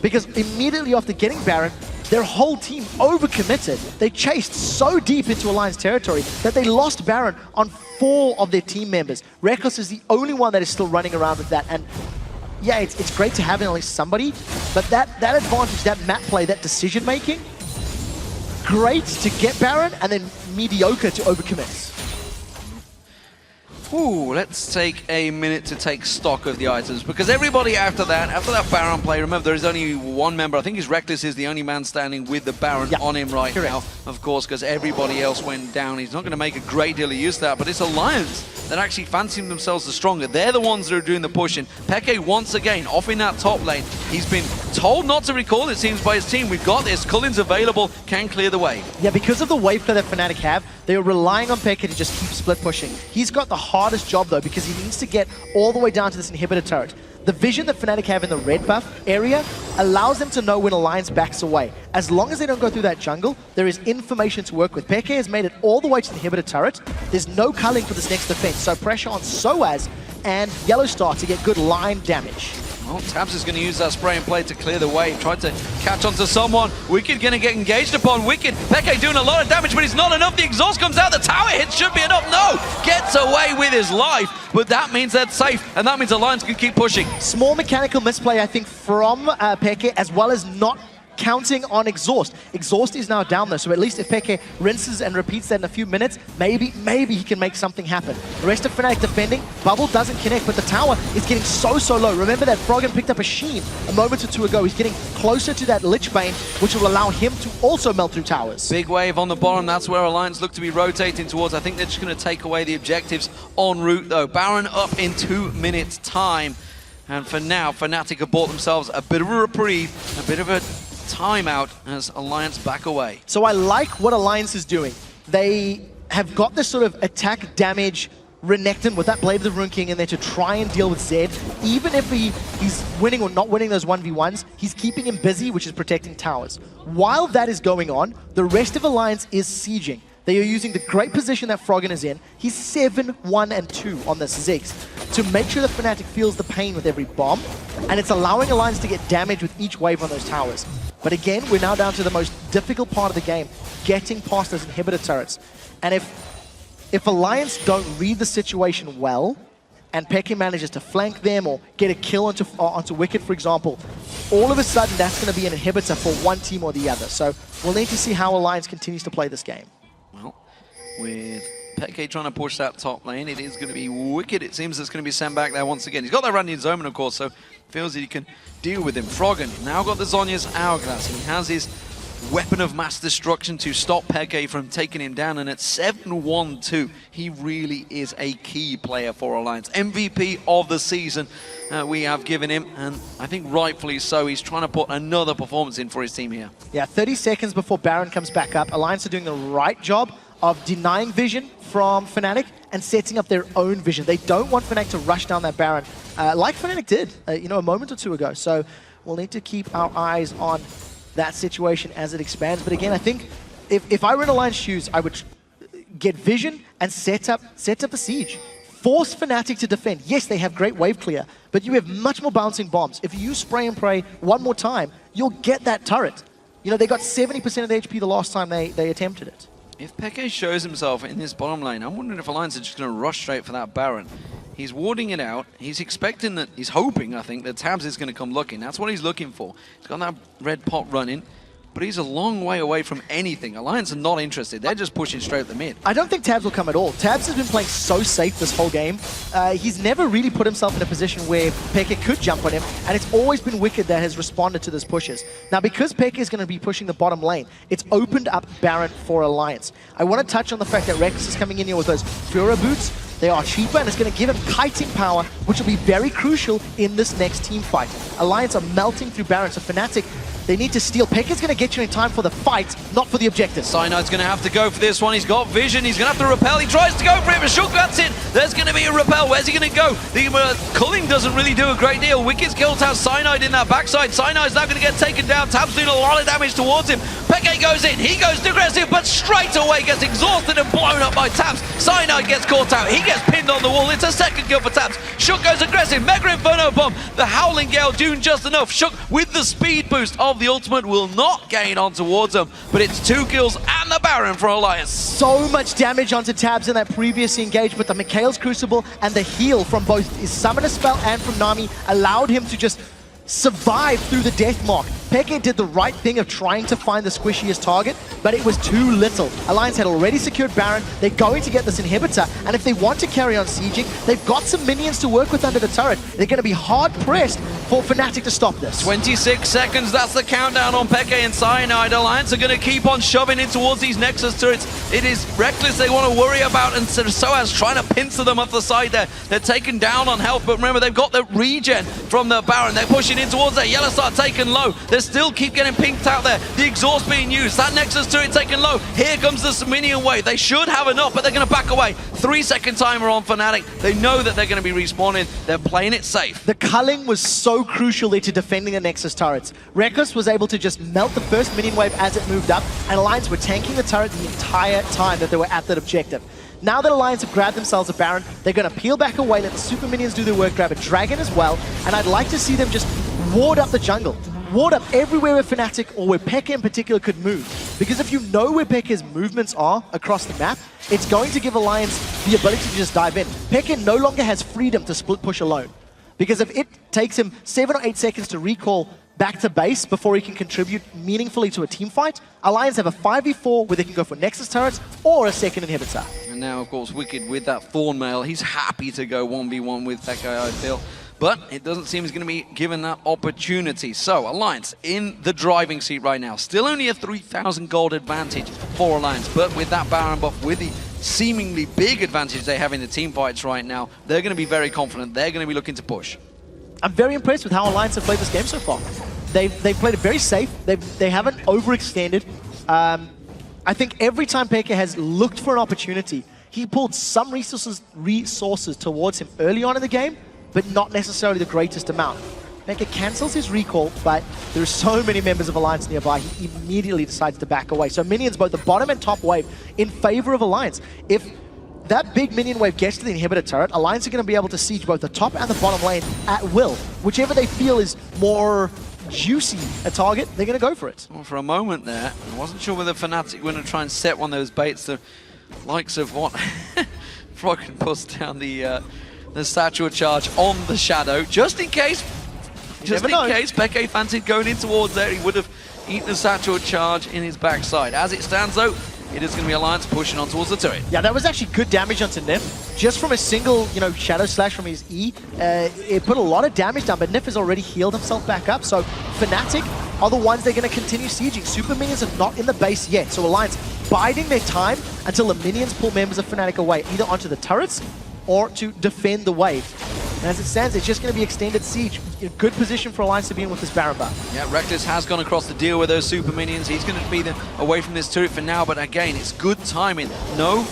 because immediately after getting Baron, their whole team overcommitted. They chased so deep into Alliance territory that they lost Baron on 4 of their team members. Reckless is the only one that is still running around with that. And yeah, it's great to have at least somebody, but that advantage, that map play, that decision making, great to get Baron and then mediocre to overcommit. Ooh, let's take a minute to take stock of the items, because everybody after that Baron play, remember there is only one member, I think his Reckless is the only man standing with the Baron on him right now, of course, because everybody else went down. He's not going to make a great deal of use of that, but it's Alliance that actually fancy themselves the stronger. They're the ones that are doing the pushing. Peke once again off in that top lane. He's been told not to recall, it seems, by his team. We've got this. Cullen's available, can clear the way. Yeah, because of the wave play that Fnatic have, they are relying on Peke to just keep split pushing. He's got the hardest job though, because he needs to get all the way down to this inhibitor turret. The vision that Fnatic have in the red buff area allows them to know when Alliance backs away. As long as they don't go through that jungle, there is information to work with. Peke has made it all the way to the inhibitor turret. There's no culling for this next defense, so pressure on Soaz and Yellowstar to get good line damage. Well, Tabs is going to use that spray and play to clear the way. Tried to catch onto someone. Wicked going to get engaged upon. Wicked. Peke doing a lot of damage, but it's not enough. The exhaust comes out. The tower hit should be enough. No! Gets away with his life, but that means that's safe, and that means Alliance can keep pushing. Small mechanical misplay, I think, from Peke, as well as not counting on exhaust. Exhaust is now down there, so at least if Peke rinses and repeats that in a few minutes, maybe he can make something happen. The rest of Fnatic defending, Bubble doesn't connect, but the tower is getting so low. Remember that Froggen picked up a Sheen a moment or two ago. He's getting closer to that Lich Bane, which will allow him to also melt through towers. Big wave on the bottom, that's where Alliance look to be rotating towards. I think they're just going to take away the objectives en route though. Baron up in 2 minutes time, and for now, Fnatic have bought themselves a bit of a reprieve, a bit of a timeout as Alliance back away. So I like what Alliance is doing. They have got this sort of attack damage Renekton with that Blade of the Rune King in there to try and deal with Zed. Even if he's winning or not winning those 1v1s, he's keeping him busy, which is protecting towers. While that is going on, the rest of Alliance is sieging. They are using the great position that Froggen is in. He's 7-1-2 on this Ziggs to make sure that Fnatic feels the pain with every bomb, and it's allowing Alliance to get damage with each wave on those towers. But again, we're now down to the most difficult part of the game, getting past those inhibitor turrets. And if Alliance don't read the situation well, and Peke manages to flank them or get a kill onto Wicked, for example, all of a sudden that's going to be an inhibitor for one team or the other. So we'll need to see how Alliance continues to play this game. Well, with Peke trying to push that top lane, it is going to be Wicked. It seems it's going to be sent back there once again. He's got that Randian Zoman, of course, so feels that he can deal with him. Froggen now got the Zhonya's Hourglass. He has his weapon of mass destruction to stop Peke from taking him down, and at 7-1-2, he really is a key player for Alliance. MVP of the season we have given him, and I think rightfully so. He's trying to put another performance in for his team here. Yeah, 30 seconds before Baron comes back up. Alliance are doing the right job of denying vision from Fnatic and setting up their own vision. They don't want Fnatic to rush down that Baron like Fnatic did, a moment or two ago. So we'll need to keep our eyes on that situation as it expands. But again, I think if I were in Alliance shoes, I would get vision and set up the siege. Force Fnatic to defend. Yes, they have great wave clear, but you have much more bouncing bombs. If you use spray and pray one more time, you'll get that turret. They got 70% of the HP the last time they attempted it. If Peke shows himself in this bottom lane, I'm wondering if Alliance are just going to rush straight for that Baron. He's warding it out. He's expecting that, he's hoping, I think, that Tabs is going to come looking. That's what he's looking for. He's got that red pot running, but he's a long way away from anything. Alliance are not interested. They're just pushing straight at the mid. I don't think Tabs will come at all. Tabs has been playing so safe this whole game. He's never really put himself in a position where Peke could jump on him, and it's always been Wicked that has responded to those pushes. Now, because Peke is going to be pushing the bottom lane, it's opened up Baron for Alliance. I want to touch on the fact that Rex is coming in here with those Fura boots. They are cheaper, and it's going to give him kiting power, which will be very crucial in this next team fight. Alliance are melting through Baron, so Fnatic, they need to steal. Peke's going to get you in time for the fight, not for the objective. Cynide's going to have to go for this one. He's got vision. He's going to have to repel. He tries to go for it, but Shook gets in. There's going to be a repel. Where's he going to go? The culling doesn't really do a great deal. Wicked's killed has Cyanide in that backside. Cynide's now going to get taken down. Tab's doing a lot of damage towards him. Peke goes in. He goes aggressive, but straight away gets exhausted and blown up by Tabs. Cyanide gets caught out. He gets pinned on the wall. It's a second kill for Tabs. Shook goes aggressive. Mega Inferno Bomb. The Howling Gale doing just enough. Shook with the speed boost of the ultimate will not gain on towards him, but it's 2 kills and the Baron for Alliance. So much damage onto Tabs in that previous engagement. The Mikhail's Crucible and the heal from both his Summoner Spell and from Nami allowed him to just survive through the death mark. Peke did the right thing of trying to find the squishiest target, but it was too little. Alliance had already secured Baron. They're going to get this inhibitor, and if they want to carry on sieging, they've got some minions to work with under the turret. They're going to be hard-pressed for Fnatic to stop this. 26 seconds, that's the countdown on Peke and Cyanide. Alliance are going to keep on shoving in towards these Nexus turrets. It is reckless they want to worry about, and Soaz trying to pincer them off the side there. They're taken down on health, but remember, they've got the regen from the Baron. They're pushing in towards there. Yellow Star taken low. They still keep getting pinked out there. The exhaust being used. That Nexus turret taken low. Here comes the minion wave. They should have enough, but they're going to back away. 3-second timer on Fnatic. They know that they're going to be respawning. They're playing it safe. The culling was so crucial there to defending the Nexus turrets. Reckless was able to just melt the first minion wave as it moved up, and Alliance were tanking the turret the entire time that they were at that objective. Now that Alliance have grabbed themselves a Baron, they're going to peel back away, let the super minions do their work, grab a Dragon as well, and I'd like to see them just ward up the jungle. Ward up everywhere where Fnatic or where Peke in particular could move. Because if you know where Peke's movements are across the map, it's going to give Alliance the ability to just dive in. Peke no longer has freedom to split push alone. Because if it takes him 7 or 8 seconds to recall back to base before he can contribute meaningfully to a team fight, Alliance have a 5v4 where they can go for Nexus turrets or a second inhibitor. And now, of course, Wicked with that Thorn Mail. He's happy to go 1v1 with Peke, I feel. But it doesn't seem he's going to be given that opportunity. So, Alliance in the driving seat right now. Still only a 3,000 gold advantage for Alliance. But with that Baron buff, with the seemingly big advantage they have in the team fights right now, they're going to be very confident. They're going to be looking to push. I'm very impressed with how Alliance have played this game so far. They've played it very safe. They haven't overextended. I think every time Peke has looked for an opportunity, he pulled some resources towards him early on in the game, but not necessarily the greatest amount. Pekka cancels his recall, but there are so many members of Alliance nearby, he immediately decides to back away. So minions, both the bottom and top wave, in favor of Alliance. If that big minion wave gets to the inhibitor turret, Alliance are going to be able to siege both the top and the bottom lane at will. Whichever they feel is more juicy a target, they're going to go for it. Well, for a moment there, I wasn't sure whether Fnatic were going to try and set one of those baits, the likes of what Froggen puts down the statue charge on the Shadow, just in case. Just in case Peke fancied going in towards there, he would have eaten the statue charge in his backside. As it stands though, it is going to be Alliance pushing on towards the turret. Yeah, that was actually good damage onto Nif. Just from a single, Shadow Slash from his E, it put a lot of damage down, but Nif has already healed himself back up, so Fnatic are the ones they're going to continue sieging. Super Minions are not in the base yet, so Alliance biding their time until the Minions pull members of Fnatic away, either onto the turrets or to defend the wave. And as it stands, it's just going to be extended siege. Good position for Alliance to be in with this Baron buff. Yeah, Reckless has gone across the deal with those super minions. He's going to be away from this turret for now, but again, it's good timing. No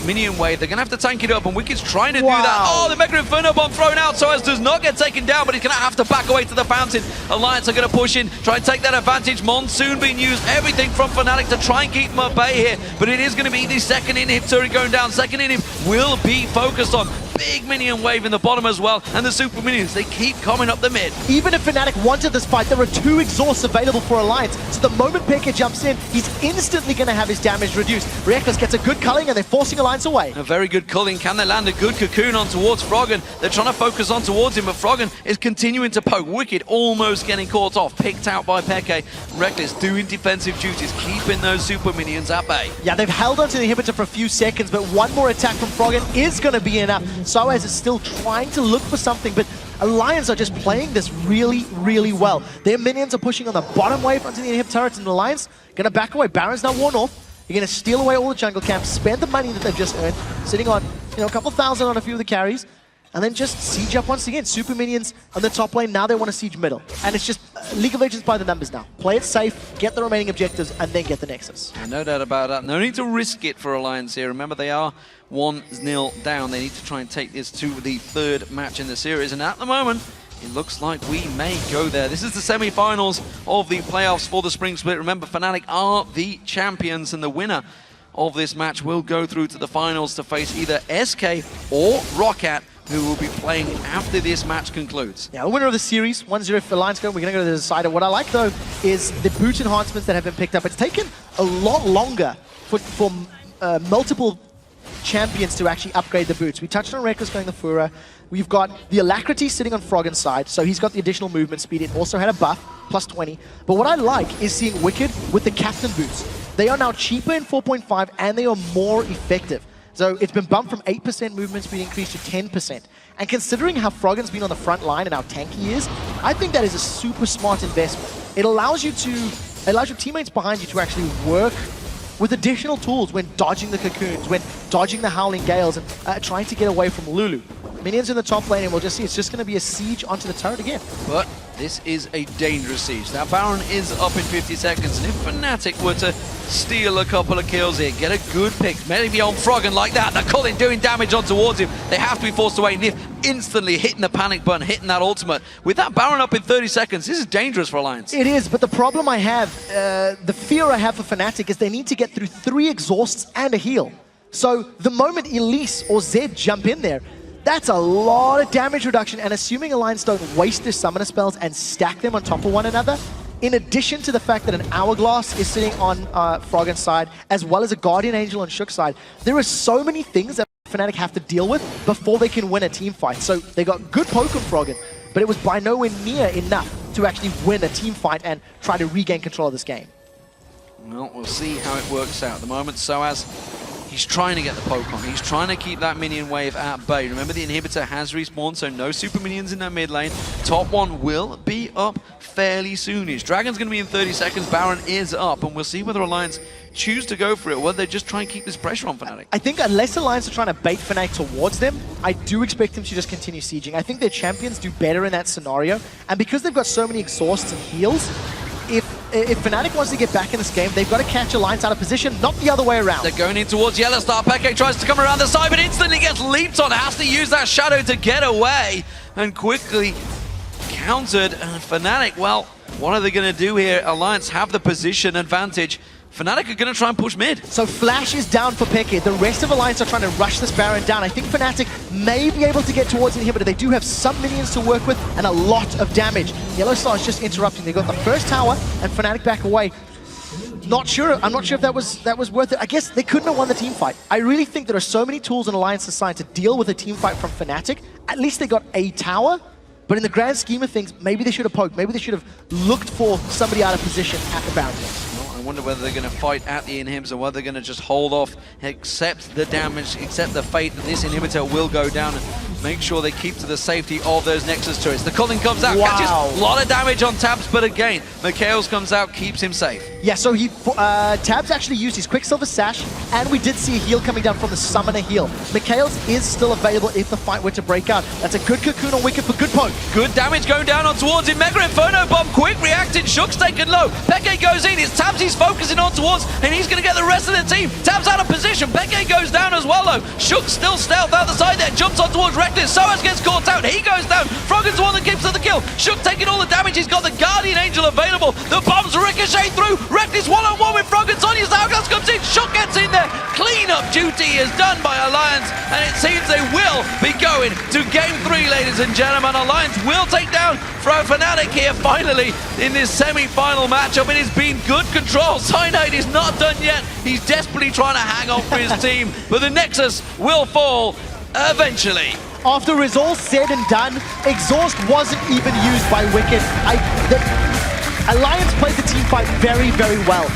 minion wave. They're going to have to tank it up, and Wicked's trying to do that. Oh, the Mega Inferno Bomb thrown out. Soaz does not get taken down, but he's going to have to back away to the fountain. Alliance are going to push in, try and take that advantage. Monsoon being used, everything from Fnatic to try and keep them at bay here, but it is going to be the second inhib turret going down. Second inhib will be focused on. Big minion wave in the bottom as well, and the super minions, they keep coming up the mid. Even if Fnatic wanted this fight, there are 2 exhausts available for Alliance, so the moment Pekka jumps in, he's instantly going to have his damage reduced. Reckless gets a good culling, and they're forcing Alliance away. A very good culling. Can they land a good cocoon on towards Froggen? They're trying to focus on towards him, but Froggen is continuing to poke. Wicked almost getting caught off, picked out by Peke. Reckless doing defensive duties, keeping those super minions at bay. Yeah, they've held onto the inhibitor for a few seconds, but one more attack from Froggen is going to be enough. Soaz is still trying to look for something, but Alliance are just playing this really, really well. Their minions are pushing on the bottom wave onto the inhib turrets, and Alliance going to back away. Baron's now worn off. You're going to steal away all the jungle camps, spend the money that they've just earned, sitting on a couple thousand on a few of the carries, and then just siege up once again. Super minions on the top lane, now they want to siege middle. And it's just League of Legends by the numbers now. Play it safe, get the remaining objectives, and then get the Nexus. No doubt about that. No need to risk it for Alliance here. Remember, they are 1-0 down. They need to try and take this to the 3rd match in the series. And at the moment, it looks like we may go there. This is the semi-finals of the playoffs for the Spring Split. Remember, Fnatic are the champions, and the winner of this match will go through to the finals to face either SK or Roccat, who will be playing after this match concludes. Yeah, the winner of the series, 1-0 for Alliance. We're going to go to the decider. What I like, though, is the boot enhancements that have been picked up. It's taken a lot longer for multiple champions to actually upgrade the boots. We touched on Reckless going the Fura. We've got the Alacrity sitting on Froggen's side, so he's got the additional movement speed. It also had a buff, plus 20. But what I like is seeing Wicked with the Captain boots. They are now cheaper in 4.5, and they are more effective. So it's been bumped from 8% movement speed increase to 10%. And considering how Froggen's been on the front line and how tanky he is, I think that is a super smart investment. It allows your teammates behind you to actually work with additional tools when dodging the cocoons, when dodging the Howling Gales, and trying to get away from Lulu. Minions in the top lane, and we'll just see it's just going to be a siege onto the turret again. But this is a dangerous siege. Now, Baron is up in 50 seconds, and if Fnatic were to steal a couple of kills here, get a good pick, maybe on Froggen like that, they're Culling doing damage on towards him, they have to be forced away. Nif instantly hitting the panic button, hitting that ultimate. With that Baron up in 30 seconds, this is dangerous for Alliance. It is, but the problem I have, the fear I have for Fnatic is they need to get through 3 exhausts and a heal. So the moment Elise or Zed jump in there, that's a lot of damage reduction, and assuming Alliance don't waste their summoner spells and stack them on top of one another, in addition to the fact that an Hourglass is sitting on Froggen's side, as well as a Guardian Angel on Shook's side, there are so many things that Fnatic have to deal with before they can win a team fight. So they got good poke on Froggen, but it was by nowhere near enough to actually win a team fight and try to regain control of this game. Well, we'll see how it works out. At the moment, Soaz, he's trying to get the poke on. He's trying to keep that minion wave at bay. Remember, the inhibitor has respawned, so no super minions in that mid lane. Top one will be up fairly soonish. Dragon's going to be in 30 seconds. Baron is up, and we'll see whether Alliance choose to go for it, or whether they just try and keep this pressure on Fnatic. I think unless Alliance are trying to bait Fnatic towards them, I do expect them to just continue sieging. I think their champions do better in that scenario, and because they've got so many exhausts and heals, if Fnatic wants to get back in this game, they've got to catch Alliance out of position, not the other way around. They're going in towards Yellow Star. Peke tries to come around the side, but instantly gets leaped on. Has to use that shadow to get away. And quickly countered. And Fnatic, well, what are they going to do here? Alliance have the position advantage. Fnatic are going to try and push mid. So Flash is down for Peke. The rest of Alliance are trying to rush this Baron down. I think Fnatic may be able to get towards the inhibitor. They do have some minions to work with and a lot of damage. Yellow Star is just interrupting. They got the first tower and Fnatic back away. Not sure. I'm not sure if that was worth it. I guess they couldn't have won the team fight. I really think there are so many tools in Alliance's side to deal with a team fight from Fnatic. At least they got a tower. But in the grand scheme of things, maybe they should have poked. Maybe they should have looked for somebody out of position at the boundary. I wonder whether they're going to fight at the inhibs or whether they're going to just hold off, accept the damage, accept the fate that this inhibitor will go down and make sure they keep to the safety of those Nexus turrets. The Culling comes out, catches a lot of damage on Tabs, but again, Mikhails comes out, keeps him safe. Yeah, so Tabs actually used his Quicksilver Sash, and we did see a heal coming down from the Summoner heal. Mikhails is still available if the fight were to break out. That's a good cocoon on Wicked for good poke. Good damage going down on towards him. Mega Inferno Bomb, quick reacting. Shook's taken low. Peke goes in. It's Tabs he's focusing on towards, and he's going to get the rest of the team. Tabs out of position. Peke goes down as well, though. Shook's still stealth out the side there. Jumps on towards Reckless. Soaz gets caught out. He goes down. Froggen's the one that keeps to the kill. Shook taking all the damage. He's got the Guardian Angel available. The bombs ricochet through. Reckless one-on-one with Froggen. Sonya's Hourglass comes in. Shook gets in there. Clean-up duty is done by Alliance, and it seems they will be going to Game 3, ladies and gentlemen. Alliance will take down Fnatic here finally in this semi-final matchup. It has been good control. Cyanide is not done yet. He's desperately trying to hang on for his team, but the Nexus will fall eventually. After it's all said and done, Exhaust wasn't even used by Wicked. Alliance played the team fight very, very well.